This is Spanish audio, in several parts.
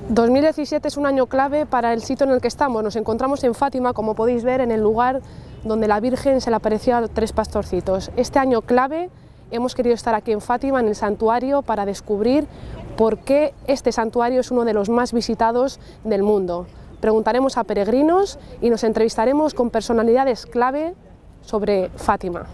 2017 es un año clave para el sitio en el que estamos. Nos encontramos en Fátima, como podéis ver, en el lugar donde la Virgen se le apareció a 3 pastorcitos. Este año clave hemos querido estar aquí en Fátima, en el santuario, para descubrir por qué este santuario es uno de los más visitados del mundo. Preguntaremos a peregrinos y nos entrevistaremos con personalidades clave sobre Fátima.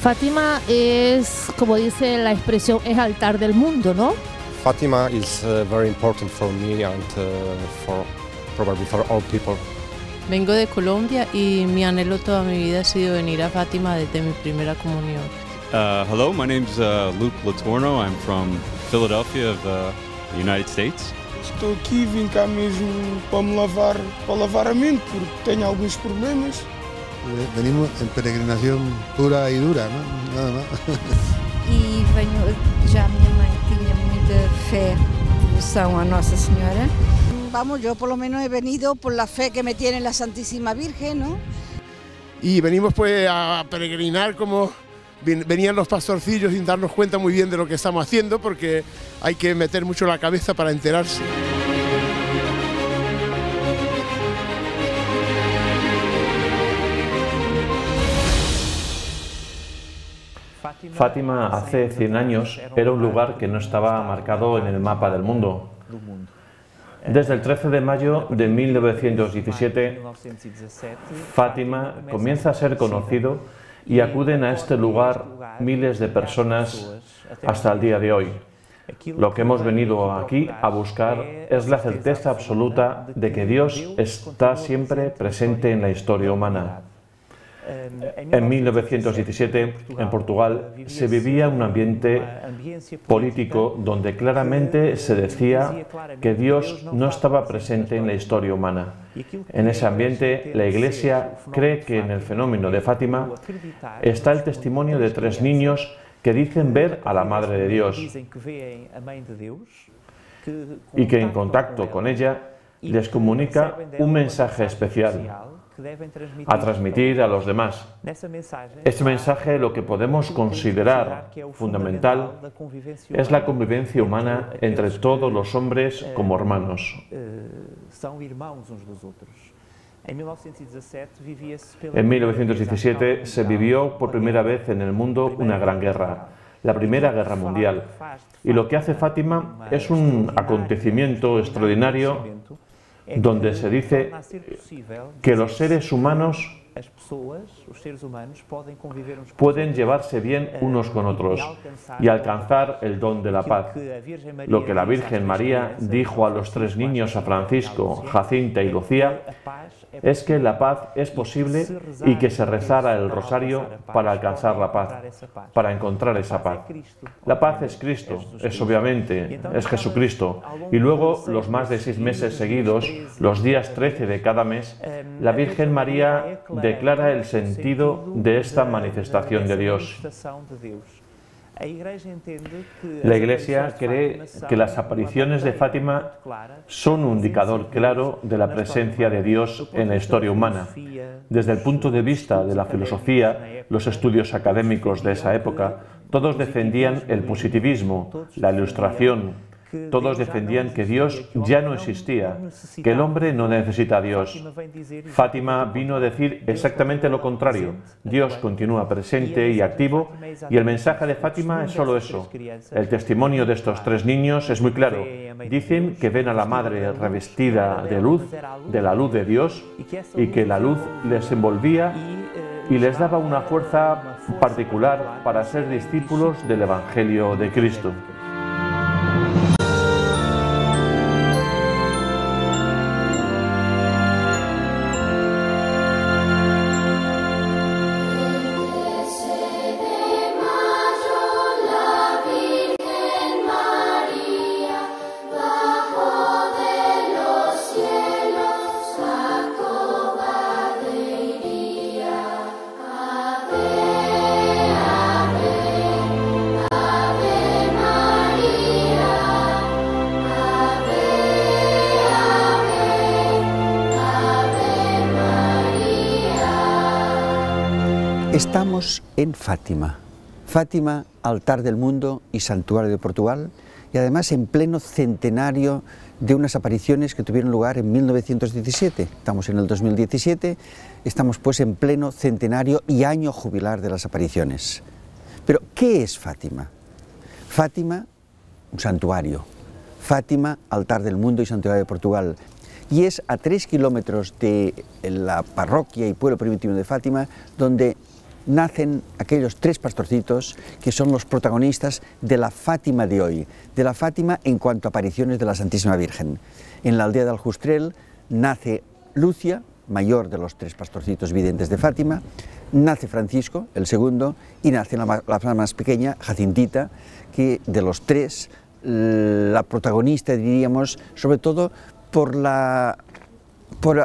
Fátima es, como dice la expresión, es altar del mundo, ¿no? Fátima is very important for me and probably for all people. Vengo de Colombia y mi anhelo toda mi vida ha sido venir a Fátima desde mi primera comunión. Hello, my name is Luke Latorno. I'm from Philadelphia of the United States. Estou aqui, vim cá mesmo para lavar a mente, porque tenho alguns problemas. Venimos en peregrinación pura y dura, ¿no? Nada más. E venho, já minha mãe tinha muita fé, devoção a Nossa Senhora. Vamos, yo por lo menos he venido por la fe que me tiene la Santísima Virgen, ¿no? Y venimos pues a peregrinar como venían los pastorcillos sin darnos cuenta muy bien de lo que estamos haciendo, porque hay que meter mucho la cabeza para enterarse. Fátima hace 100 años era un lugar que no estaba marcado en el mapa del mundo. Desde el 13 de mayo de 1917, Fátima comienza a ser conocido y acuden a este lugar miles de personas hasta el día de hoy. Lo que hemos venido aquí a buscar es la certeza absoluta de que Dios está siempre presente en la historia humana. En 1917, en Portugal, se vivía un ambiente político donde claramente se decía que Dios no estaba presente en la historia humana. En ese ambiente, la Iglesia cree que en el fenómeno de Fátima está el testimonio de 3 niños que dicen ver a la Madre de Dios y que en contacto con ella les comunica un mensaje especial a transmitir a los demás. Este mensaje, lo que podemos considerar fundamental, es la convivencia humana entre todos los hombres como hermanos. En 1917 se vivió por primera vez en el mundo una gran guerra, la Primera Guerra Mundial, y lo que hace Fátima es un acontecimiento extraordinario donde se dice que los seres humanos pueden llevarse bien unos con otros y alcanzar el don de la paz. Lo que la Virgen María dijo a los 3 niños, a Francisco, Jacinta y Lucía, es que la paz es posible y que se rezara el rosario para alcanzar la paz, para encontrar esa paz. La paz es Cristo, es Jesucristo. Y luego, los más de 6 meses seguidos, los días 13 de cada mes, la Virgen María declara el sentido de esta manifestación de Dios. La Iglesia cree que las apariciones de Fátima son un indicador claro de la presencia de Dios en la historia humana. Desde el punto de vista de la filosofía, los estudios académicos de esa época, todos defendían el positivismo, la ilustración, Todos defendían que Dios ya no existía, que el hombre no necesita a Dios. Fátima vino a decir exactamente lo contrario. Dios continúa presente y activo, y el mensaje de Fátima es solo eso. El testimonio de estos tres niños es muy claro. Dicen que ven a la Madre revestida de luz, de la luz de Dios, y que la luz les envolvía y les daba una fuerza particular para ser discípulos del Evangelio de Cristo. Estamos en Fátima. Fátima, altar del mundo y santuario de Portugal, y además en pleno centenario de unas apariciones que tuvieron lugar en 1917. Estamos en el 2017, estamos pues en pleno centenario y año jubilar de las apariciones. Pero, ¿qué es Fátima? Fátima, un santuario. Fátima, altar del mundo y santuario de Portugal. Y es a 3 kilómetros de la parroquia y pueblo primitivo de Fátima, donde nacen aquellos tres pastorcitos que son los protagonistas de la Fátima de hoy, de la Fátima en cuanto a apariciones de la Santísima Virgen. En la aldea de Aljustrel nace Lucia, mayor de los tres pastorcitos videntes de Fátima, nace Francisco, el segundo, y nace la más pequeña, Jacintita, que de los tres, la protagonista, diríamos, sobre todo por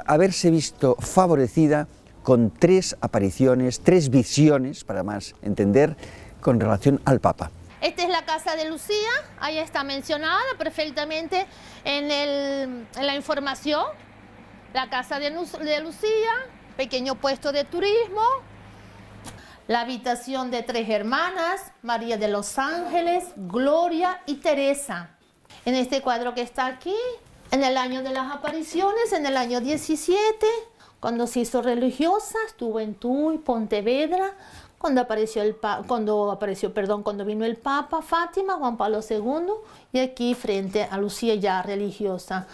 haberse visto favorecida con tres apariciones, tres visiones, para más entender, con relación al Papa. Esta es la casa de Lucía, ahí está mencionada perfectamente en la información. La casa de Lucía, pequeño puesto de turismo. La habitación de tres hermanas, María de los Ángeles, Gloria y Teresa. En este cuadro que está aquí, en el año de las apariciones, en el año 17, cuando se hizo religiosa, estuvo en Tuy, Pontevedra, cuando vino el Papa Fátima, Juan Pablo II, y aquí frente a Lucía ya religiosa.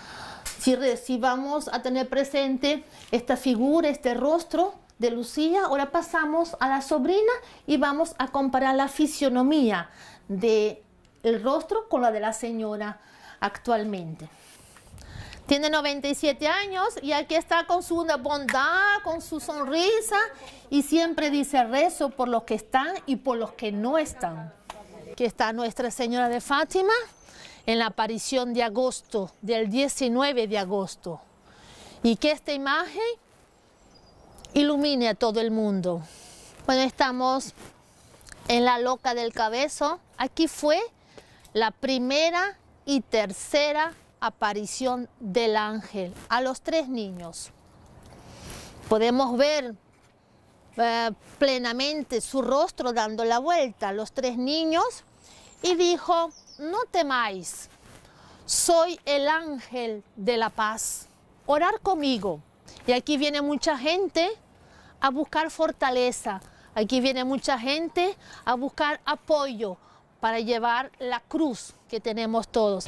Si vamos a tener presente esta figura, este rostro de Lucía, ahora pasamos a la sobrina y vamos a comparar la fisionomía del rostro con la de la señora actualmente. Tiene 97 años y aquí está con su bondad, con su sonrisa, y siempre dice rezo por los que están y por los que no están. Aquí está Nuestra Señora de Fátima en la aparición de agosto, del 19 de agosto. Y que esta imagen ilumine a todo el mundo. Bueno, estamos en la Loca del Cabezo. Aquí fue la primera y tercera aparición del ángel a los tres niños. Podemos ver plenamente su rostro dando la vuelta a los tres niños y dijo: no temáis, soy el ángel de la paz, orad conmigo. Y aquí viene mucha gente a buscar fortaleza, aquí viene mucha gente a buscar apoyo para llevar la cruz que tenemos todos.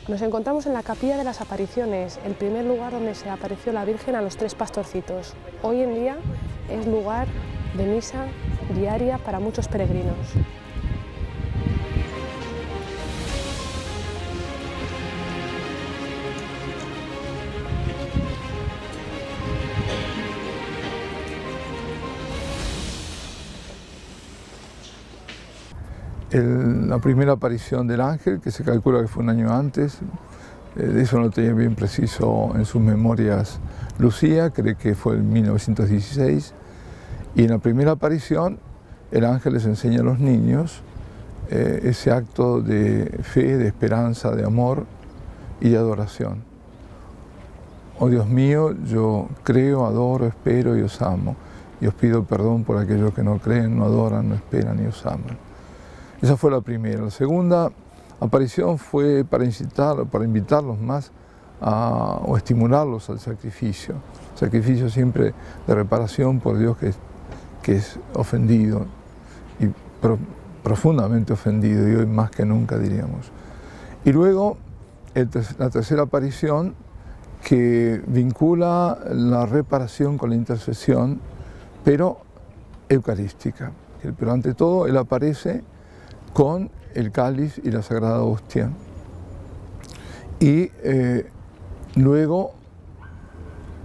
Nos encontramos en la Capilla de las Apariciones, el primer lugar donde se apareció la Virgen a los tres pastorcitos. Hoy en día es lugar de misa diaria para muchos peregrinos. La primera aparición del ángel, que se calcula que fue un año antes, de eso no tenía bien preciso en sus memorias Lucía, cree que fue en 1916, y en la primera aparición el ángel les enseña a los niños ese acto de fe, de esperanza, de amor y de adoración. Oh Dios mío, yo creo, adoro, espero y os amo. Y os pido perdón por aquellos que no creen, no adoran, no esperan y os aman. Esa fue la primera. La segunda aparición fue para invitarlos más o estimularlos al sacrificio. Sacrificio siempre de reparación por Dios que es ofendido, y profundamente ofendido, y hoy más que nunca diríamos. Y luego la tercera aparición, que vincula la reparación con la intercesión, pero eucarística. Pero ante todo Él aparece con el cáliz y la sagrada hostia. Y luego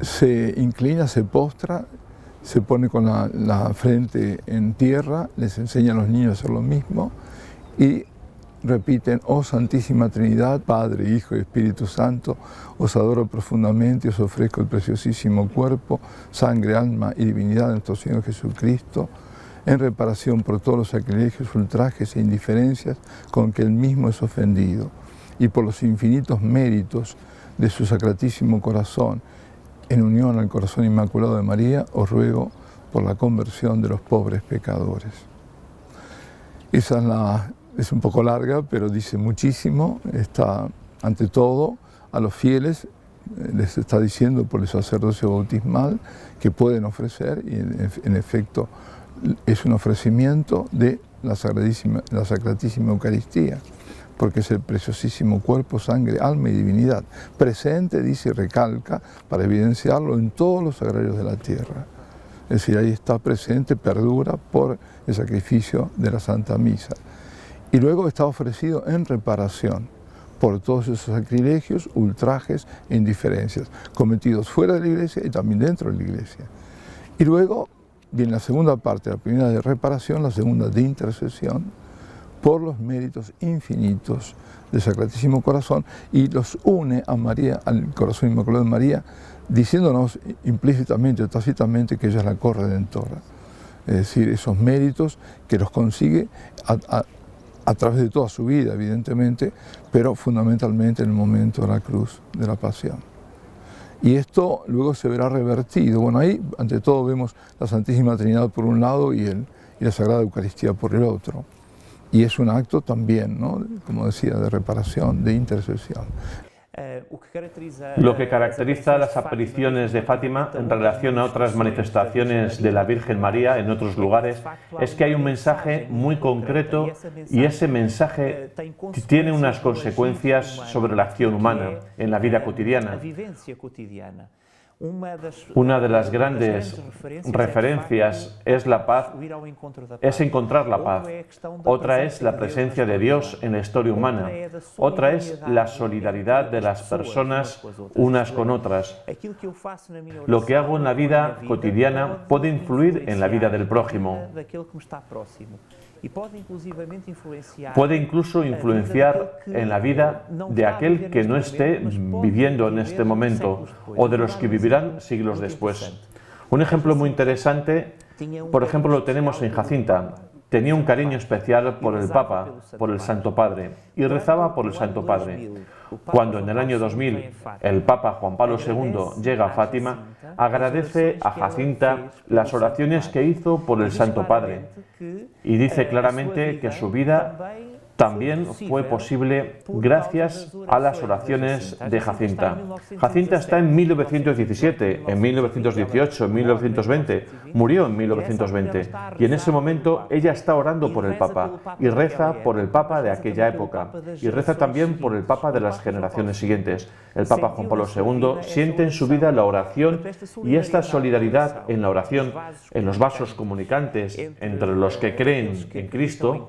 se inclina, se postra, se pone con la frente en tierra, les enseña a los niños a hacer lo mismo y repiten: oh Santísima Trinidad, Padre, Hijo y Espíritu Santo, os adoro profundamente, os ofrezco el preciosísimo cuerpo, sangre, alma y divinidad de nuestro Señor Jesucristo, en reparación por todos los sacrilegios, ultrajes e indiferencias con que Él mismo es ofendido, y por los infinitos méritos de su Sacratísimo Corazón, en unión al Corazón Inmaculado de María, os ruego por la conversión de los pobres pecadores. Esa es un poco larga, pero dice muchísimo. Está, ante todo, a los fieles les está diciendo por el sacerdocio bautismal que pueden ofrecer, y en efecto es un ofrecimiento de la Sacratísima Eucaristía, porque es el preciosísimo cuerpo, sangre, alma y divinidad, presente, dice y recalca, para evidenciarlo en todos los sagrarios de la tierra. Es decir, ahí está presente, perdura por el sacrificio de la Santa Misa. Y luego está ofrecido en reparación por todos esos sacrilegios, ultrajes e indiferencias cometidos fuera de la Iglesia y también dentro de la Iglesia. Y luego viene la segunda parte, la primera de reparación, la segunda de intercesión, por los méritos infinitos del Sacratísimo Corazón, y los une a María, al Corazón Inmaculado de María, diciéndonos implícitamente o tácitamente que ella es la corredentora. Es decir, esos méritos que los consigue a través de toda su vida, evidentemente, pero fundamentalmente en el momento de la cruz, de la pasión. Y esto luego se verá revertido. Bueno, ahí ante todo vemos la Santísima Trinidad por un lado y la Sagrada Eucaristía por el otro. Y es un acto también, ¿no?, como decía, de reparación, de intercesión. Lo que caracteriza las apariciones de Fátima en relación a otras manifestaciones de la Virgen María en otros lugares es que hay un mensaje muy concreto, y ese mensaje tiene unas consecuencias sobre la acción humana en la vida cotidiana. Una de las grandes referencias es la paz, es encontrar la paz. Otra es la presencia de Dios en la historia humana. Otra es la solidaridad de las personas unas con otras. Lo que hago en la vida cotidiana puede influir en la vida del prójimo. Puede incluso influenciar en la vida de aquel que no esté viviendo en este momento o de los que vivirán siglos después. Un ejemplo muy interesante, por ejemplo, lo tenemos en Jacinta. Tenía un cariño especial por el Papa, por el Santo Padre, y rezaba por el Santo Padre. Cuando en el año 2000 el Papa Juan Pablo II llega a Fátima, agradece a Jacinta las oraciones que hizo por el Santo Padre y dice claramente que su vida también fue posible gracias a las oraciones de Jacinta. Jacinta está en 1917, en 1918, en 1920, murió en 1920, y en ese momento ella está orando por el Papa y reza por el Papa de aquella época, y reza también por el Papa de las generaciones siguientes. El Papa Juan Pablo II siente en su vida la oración y esta solidaridad en la oración, en los vasos comunicantes entre los que creen en Cristo,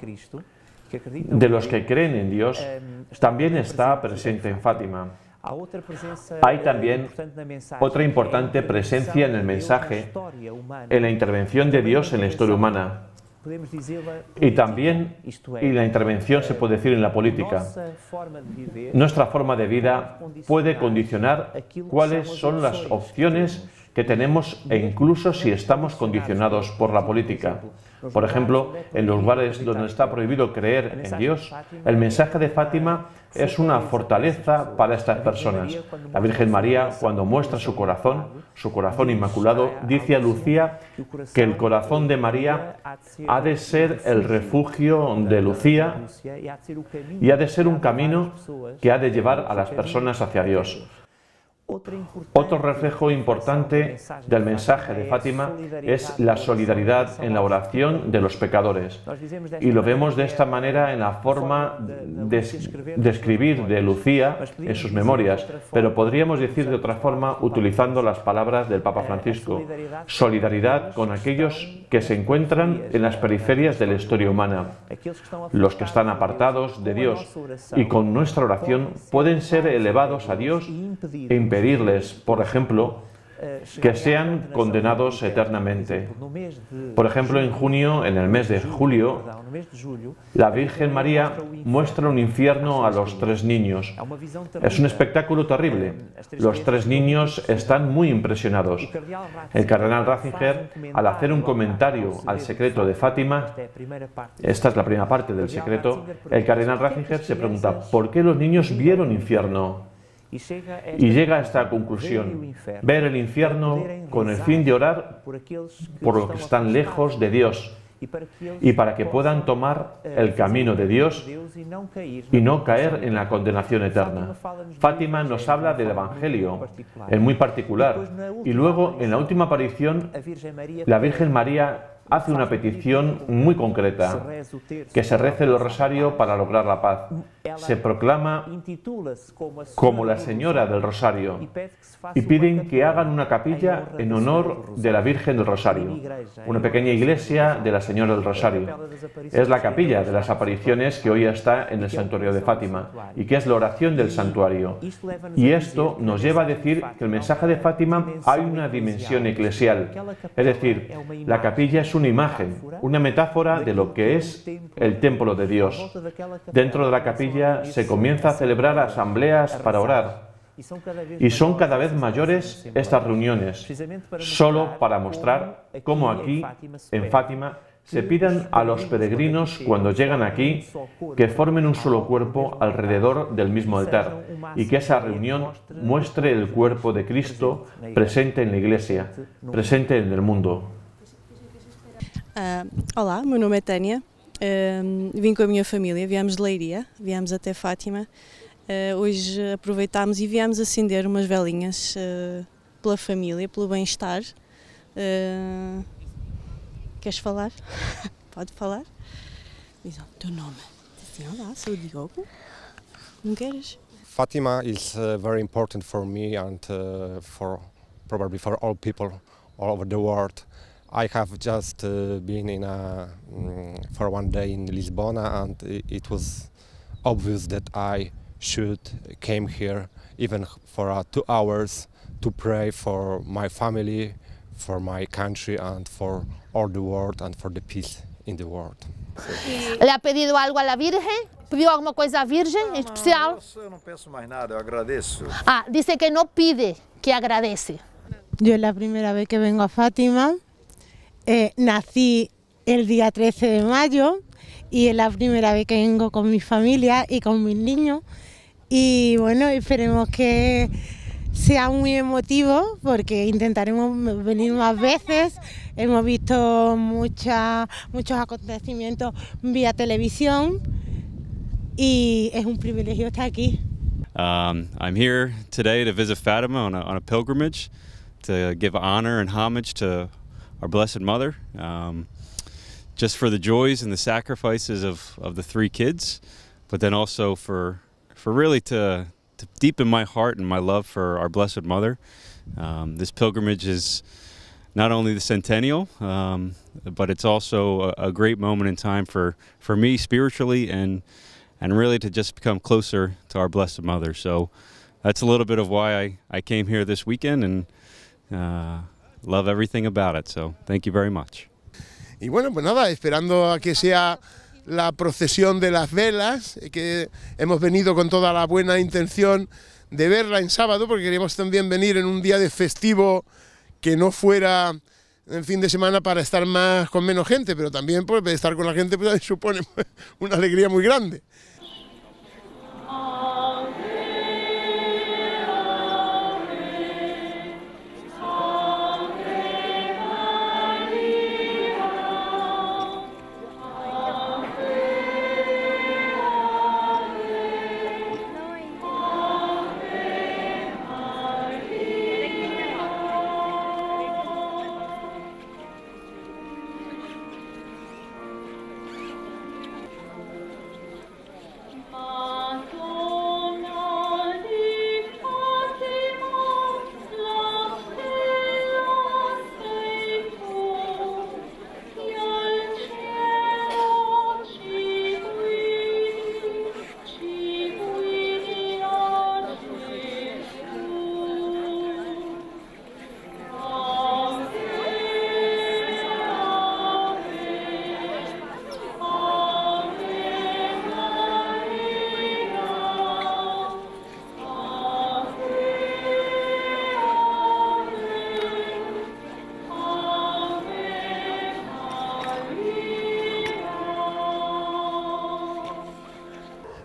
de los que creen en Dios, también está presente en Fátima. Hay también otra importante presencia en el mensaje, en la intervención de Dios en la historia humana. Y también, la intervención se puede decir en la política. Nuestra forma de vida puede condicionar cuáles son las opciones que tenemos, e incluso si estamos condicionados por la política. Por ejemplo, en los lugares donde está prohibido creer en Dios, el mensaje de Fátima es una fortaleza para estas personas. La Virgen María, cuando muestra su corazón inmaculado, dice a Lucía que el corazón de María ha de ser el refugio de Lucía y ha de ser un camino que ha de llevar a las personas hacia Dios. Otro reflejo importante del mensaje de Fátima es la solidaridad en la oración de los pecadores. Y lo vemos de esta manera en la forma de escribir de Lucía en sus memorias, pero podríamos decir de otra forma utilizando las palabras del Papa Francisco: solidaridad con aquellos que se encuentran en las periferias de la historia humana, los que están apartados de Dios, y con nuestra oración pueden ser elevados a Dios e impedirles, por ejemplo, que sean condenados eternamente. Por ejemplo, en junio, en el mes de julio, la Virgen María muestra un infierno a los 3 niños. Es un espectáculo terrible. Los 3 niños están muy impresionados. El cardenal Ratzinger, al hacer un comentario al secreto de Fátima, esta es la primera parte del secreto, el cardenal Ratzinger se pregunta: ¿por qué los niños vieron infierno? Y llega a esta conclusión: ver el infierno con el fin de orar por los que están lejos de Dios y para que puedan tomar el camino de Dios y no caer en la condenación eterna. Fátima nos habla del Evangelio en muy particular, y luego en la última aparición la Virgen María hace una petición muy concreta: que se rece el rosario para lograr la paz. Se proclama como la Señora del Rosario y piden que hagan una capilla en honor de la Virgen del Rosario, una pequeña iglesia de la Señora del Rosario. Es la capilla de las apariciones que hoy está en el santuario de Fátima y que es la oración del santuario. Y esto nos lleva a decir que el mensaje de Fátima hay una dimensión eclesial, es decir, la capilla es una imagen, una metáfora de lo que es el templo de Dios. Dentro de la capilla se comienza a celebrar asambleas para orar, y son cada vez mayores estas reuniones, solo para mostrar cómo aquí, en Fátima, se pidan a los peregrinos cuando llegan aquí que formen un solo cuerpo alrededor del mismo altar, y que esa reunión muestre el cuerpo de Cristo presente en la Iglesia, presente en el mundo. Olá, meu nome é Tânia, vim com a minha família, viemos de Leiria, viemos até Fátima. Hoje aproveitámos e viemos acender umas velinhas pela família, pelo bem-estar. Queres falar? Pode falar? Diz o teu nome. Assim, olá, sou o Diogo. Não queres? Fatima is very important for me and probably for all people all over the world. I have just been for one day in Lisbona, and it was obvious that I should came here even for 2 hours to pray for my family, for my country and for all the world and for the peace in the world. ¿Le ha pedido algo a la Virgen? ¿Pidió alguna cosa a Virgen especial? Eu não peço mais nada, eu agradeço. Ah, dice que no pide, que agradece. Yo es la primera vez que vengo a Fátima. Nací el día 13 de mayo y es la primera vez que vengo con mi familia y con mis niños, y bueno, esperemos que sea muy emotivo porque intentaremos venir más veces. Hemos visto muchos acontecimientos vía televisión y es un privilegio estar aquí. I'm here today to visit Fatima on a pilgrimage to give honor and homage to our Blessed Mother, just for the joys and the sacrifices of the 3 kids, but then also for really to deepen my heart and my love for our Blessed Mother. This pilgrimage is not only the centennial, but it's also a great moment in time for me spiritually and really to just become closer to our Blessed Mother. So that's a little bit of why I came here this weekend, and love everything about it, so thank you very much. Y bueno, pues nada, esperando a que sea la procesión de las velas, que hemos venido con toda la buena intención de verla en sábado, porque queríamos también venir en un día de festivo que no fuera en fin de semana para estar más con menos gente, pero también pues, estar con la gente pues, supone una alegría muy grande.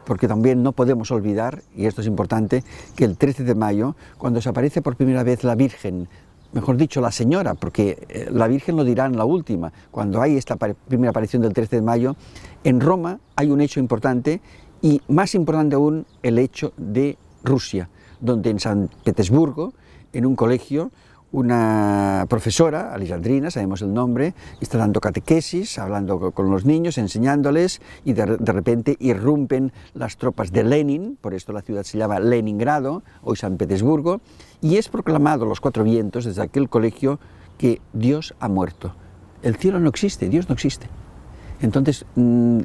Porque también no podemos olvidar, y esto es importante, que el 13 de mayo, cuando se aparece por primera vez la Virgen, mejor dicho, la Señora, porque la Virgen lo dirá en la última, cuando hay esta primera aparición del 13 de mayo, en Roma hay un hecho importante, y más importante aún el hecho de Rusia, donde en San Petersburgo, en un colegio, una profesora, Alejandrina, sabemos el nombre, está dando catequesis, hablando con los niños, enseñándoles, y de repente irrumpen las tropas de Lenin, por esto la ciudad se llama Leningrado, hoy San Petersburgo, y es proclamado a los cuatro vientos desde aquel colegio que Dios ha muerto. El cielo no existe, Dios no existe. Entonces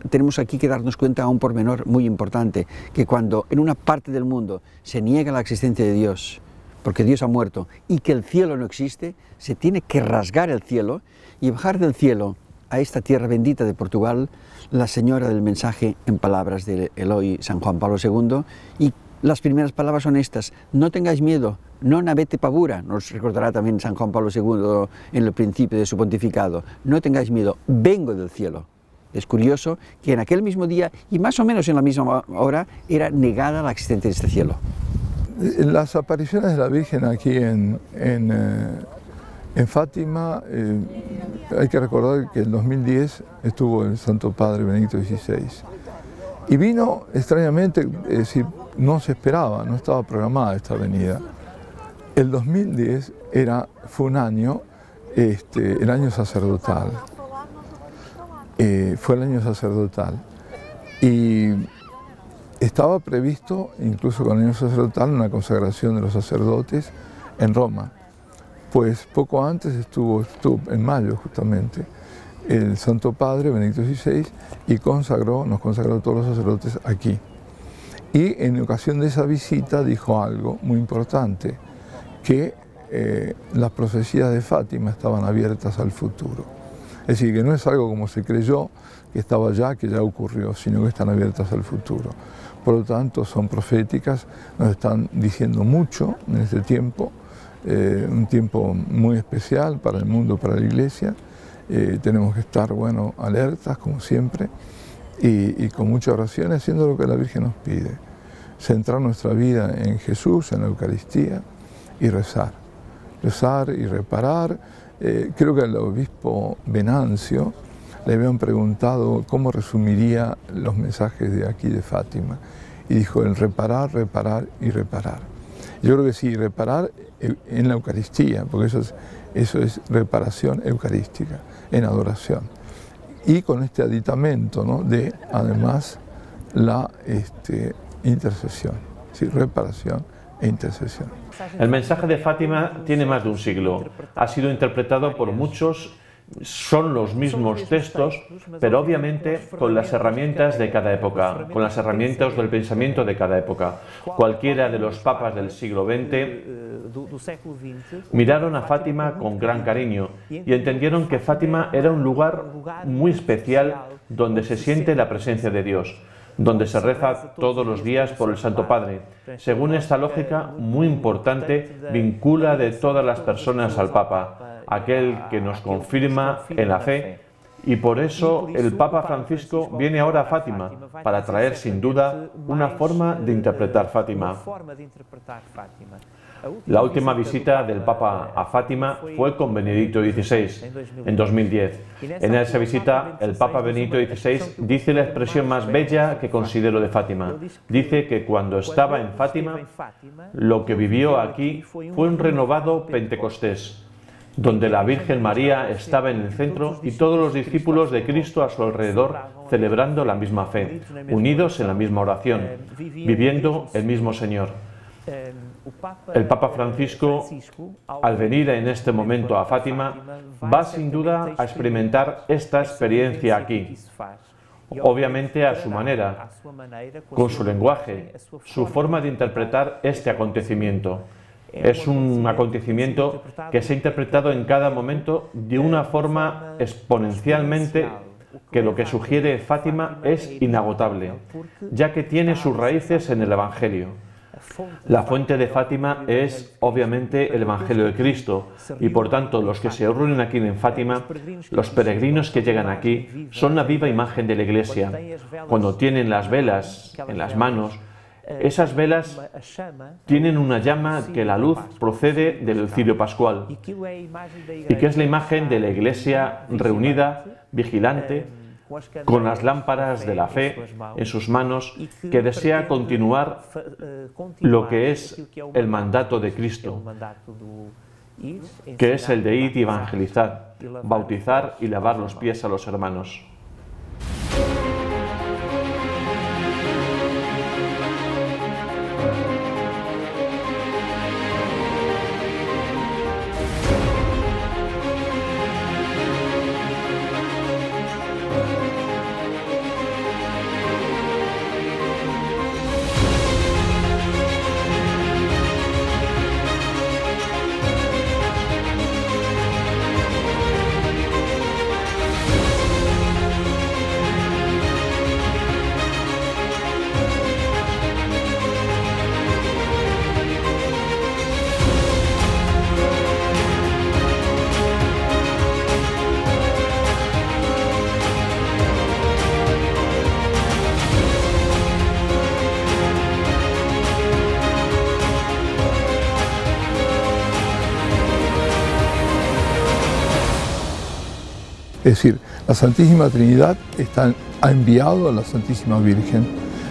tenemos aquí que darnos cuenta a un pormenor muy importante, que cuando en una parte del mundo se niega la existencia de Dios, porque Dios ha muerto, y que el cielo no existe, se tiene que rasgar el cielo y bajar del cielo a esta tierra bendita de Portugal, la señora del mensaje en palabras de Eloy San Juan Pablo II, y las primeras palabras son estas: no tengáis miedo, non avete paura, nos recordará también San Juan Pablo II en el principio de su pontificado, no tengáis miedo, vengo del cielo. Es curioso que en aquel mismo día, y más o menos en la misma hora, era negada la existencia de este cielo. Las apariciones de la Virgen aquí en Fátima, hay que recordar que en 2010 estuvo el Santo Padre Benedicto XVI y vino extrañamente, es decir, no se esperaba, no estaba programada esta venida. El 2010 fue un año, el año sacerdotal, fue el año sacerdotal y estaba previsto, incluso con el año sacerdotal, una consagración de los sacerdotes en Roma. Pues poco antes estuvo en mayo justamente, el Santo Padre Benedicto XVI y nos consagró a todos los sacerdotes aquí. Y en ocasión de esa visita dijo algo muy importante, que las profecías de Fátima estaban abiertas al futuro. Es decir, que no es algo como se creyó, que estaba ya, que ya ocurrió, sino que están abiertas al futuro. Por lo tanto, son proféticas, nos están diciendo mucho en este tiempo, un tiempo muy especial para el mundo, para la Iglesia. Tenemos que estar, bueno, alertas, como siempre, y con mucha oración, haciendo lo que la Virgen nos pide. Centrar nuestra vida en Jesús, en la Eucaristía, y rezar. Rezar y reparar. Creo que al obispo Venancio le habían preguntado cómo resumiría los mensajes de aquí de Fátima. Y dijo el reparar, reparar y reparar. Yo creo que sí, reparar en la Eucaristía, porque eso es reparación eucarística, en adoración. Y con este aditamento, ¿no?, de, además, la intercesión, ¿sí? Reparación e intercesión. El mensaje de Fátima tiene más de un siglo. Ha sido interpretado por muchos, son los mismos textos, pero obviamente con las herramientas de cada época, con las herramientas del pensamiento de cada época. Cualquiera de los papas del siglo XX miraron a Fátima con gran cariño y entendieron que Fátima era un lugar muy especial donde se siente la presencia de Dios, donde se reza todos los días por el Santo Padre. Según esta lógica muy importante, vincula de todas las personas al Papa, aquel que nos confirma en la fe, y por eso el Papa Francisco viene ahora a Fátima para traer sin duda una forma de interpretar Fátima. La última visita del Papa a Fátima fue con Benedicto XVI en 2010. En esa visita el Papa Benedicto XVI dice la expresión más bella que considero de Fátima. Dice que cuando estaba en Fátima, lo que vivió aquí fue un renovado Pentecostés, donde la Virgen María estaba en el centro y todos los discípulos de Cristo a su alrededor celebrando la misma fe, unidos en la misma oración, viviendo el mismo Señor. El Papa Francisco, al venir en este momento a Fátima, va sin duda a experimentar esta experiencia aquí, obviamente a su manera, con su lenguaje, su forma de interpretar este acontecimiento. Es un acontecimiento que se ha interpretado en cada momento de una forma exponencialmente que lo que sugiere Fátima es inagotable, ya que tiene sus raíces en el Evangelio. La fuente de Fátima es obviamente el Evangelio de Cristo y por tanto los que se reúnen aquí en Fátima, los peregrinos que llegan aquí, son la viva imagen de la Iglesia. Cuando tienen las velas en las manos, esas velas tienen una llama que la luz procede del cirio pascual y que es la imagen de la Iglesia reunida, vigilante, con las lámparas de la fe en sus manos, que desea continuar lo que es el mandato de Cristo, que es el de ir y evangelizar, bautizar y lavar los pies a los hermanos. Es decir, la Santísima Trinidad ha enviado a la Santísima Virgen,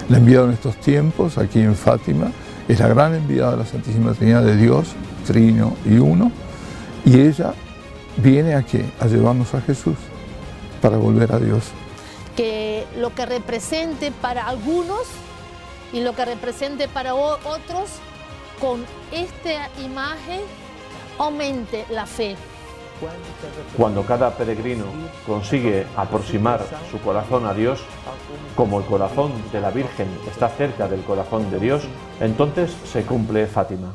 la ha enviado en estos tiempos, aquí en Fátima, es la gran enviada de la Santísima Trinidad de Dios, Trino y Uno, y ella viene aquí a llevarnos a Jesús para volver a Dios. Que lo que represente para algunos y lo que represente para otros, con esta imagen aumente la fe. Cuando cada peregrino consigue aproximar su corazón a Dios, como el corazón de la Virgen está cerca del corazón de Dios, entonces se cumple Fátima.